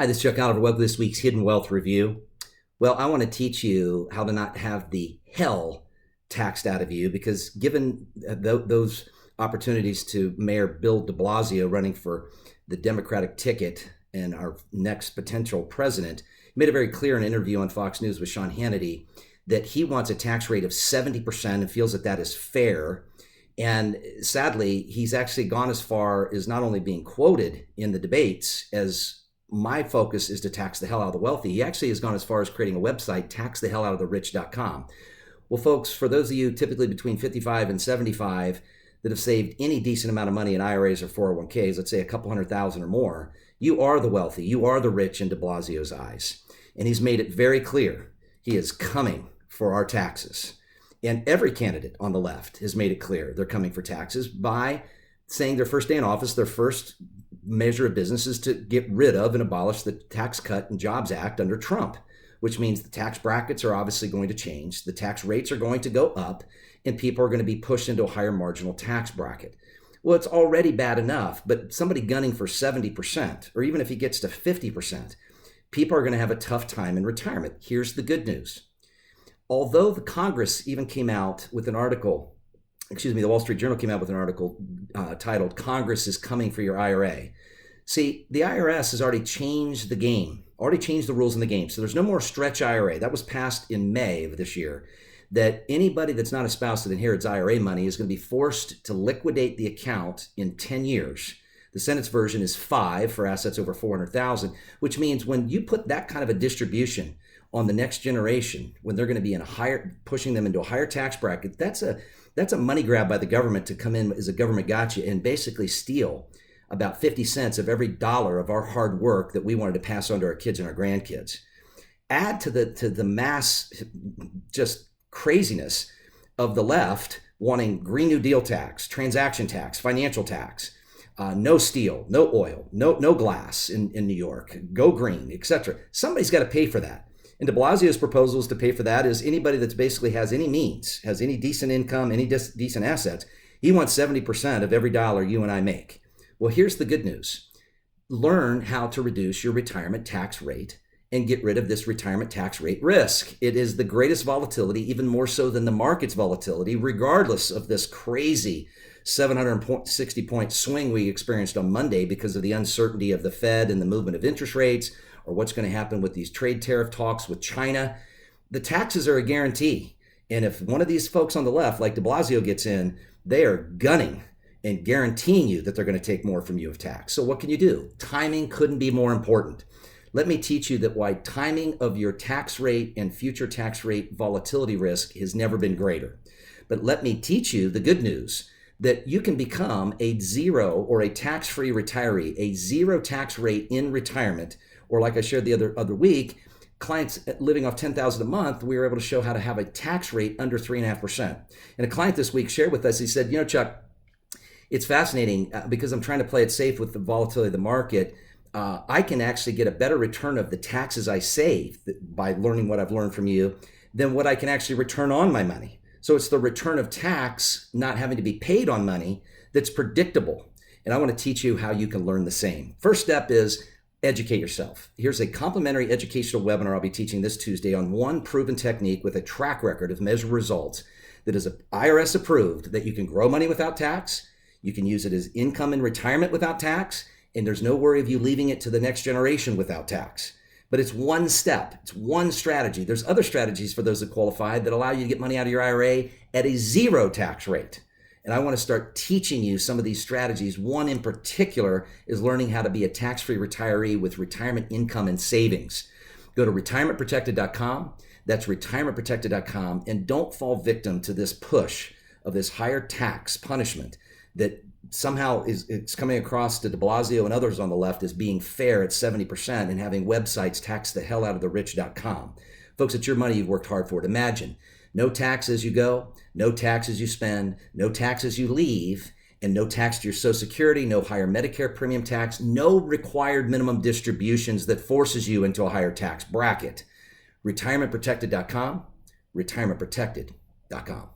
Hi, this is Chuck Oliver. Welcome to this week's Hidden Wealth Review. Well, I want to teach you how to not have the hell taxed out of you, because given those opportunities to Mayor Bill de Blasio running for the Democratic ticket and our next potential president, he made it very clear in an interview on Fox News with Sean Hannity that he wants a tax rate of 70% and feels that that is fair. And sadly, he's actually gone as far as not only being quoted in the debates as my focus is to tax the hell out of the wealthy. He actually has gone as far as creating a website, taxthehelloutoftherich.com. Well, folks, for those of you typically between 55 and 75 that have saved any decent amount of money in IRAs or 401ks, let's say a couple $100,000 or more, you are the wealthy. You are the rich in de Blasio's eyes. And he's made it very clear he is coming for our taxes. And every candidate on the left has made it clear they're coming for taxes by saying their first day in office, their first measure of business is to get rid of and abolish the Tax Cut and Jobs Act under Trump, which means the tax brackets are obviously going to change, the tax rates are going to go up, and people are going to be pushed into a higher marginal tax bracket. Well, it's already bad enough, but somebody gunning for 70%, or even if he gets to 50%, people are going to have a tough time in retirement. Here's the good news. Although the Congress even came out with an article, the Wall Street Journal came out with an article titled "Congress is Coming for Your IRA." See, the IRS has already changed the game, already changed the rules in the game. So there's no more stretch IRA. That was passed in May of this year, that anybody that's not a spouse that inherits IRA money is going to be forced to liquidate the account in 10 years. The Senate's version is 5 for assets over 400,000, which means when you put that kind of a distribution on the next generation, when they're going to be in a higher, pushing them into a higher tax bracket, that's a money grab by the government to come in as a government gotcha and basically steal about 50 cents of every dollar of our hard work that we wanted to pass on to our kids and our grandkids. Add to the mass just craziness of the left wanting Green New Deal tax, transaction tax, financial tax, no steel, no oil, no glass in New York, go green, etc. Somebody's got to pay for that. And de Blasio's proposals to pay for that is anybody that's basically has any means, has any decent income, any decent assets. He wants 70% of every dollar you and I make. Well, here's the good news. Learn how to reduce your retirement tax rate and get rid of this retirement tax rate risk. It is the greatest volatility, even more so than the market's volatility, regardless of this crazy 760-point swing we experienced on Monday because of the uncertainty of the Fed and the movement of interest rates, or what's going to happen with these trade tariff talks with China. The taxes are a guarantee. And if one of these folks on the left, like de Blasio, gets in, they are gunning and guaranteeing you that they're going to take more from you of tax. So what can you do? Timing couldn't be more important. Let me teach you that why timing of your tax rate and future tax rate volatility risk has never been greater. But let me teach you the good news that you can become a zero or a tax-free retiree, a zero tax rate in retirement. Or like I shared the other week, clients living off $10,000 a month, we were able to show how to have a tax rate under 3.5%. And a client this week shared with us, he said, Chuck, it's fascinating because I'm trying to play it safe with the volatility of the market. I can actually get a better return of the taxes I save by learning what I've learned from you than what I can actually return on my money. So it's the return of tax, not having to be paid on money, that's predictable. And I want to teach you how you can learn the same. First step is educate yourself. Here's a complimentary educational webinar I'll be teaching this Tuesday on one proven technique with a track record of measured results that is IRS approved, that you can grow money without tax, you can use it as income in retirement without tax, and there's no worry of you leaving it to the next generation without tax. But it's one step, it's one strategy. There's other strategies for those that qualify that allow you to get money out of your IRA at a zero tax rate. And I want to start teaching you some of these strategies. One in particular is learning how to be a tax-free retiree with retirement income and savings. Go to retirementprotected.com. That's retirementprotected.com. And don't fall victim to this push of this higher tax punishment that somehow it's coming across to de Blasio and others on the left as being fair at 70% and having websites taxthehelloutoftherich.com. Folks, it's your money you've worked hard for it. Imagine no tax as you go, no tax as you spend, no tax as you leave, and no tax to your Social Security, no higher Medicare premium tax, no required minimum distributions that forces you into a higher tax bracket. Retirementprotected.com, retirementprotected.com.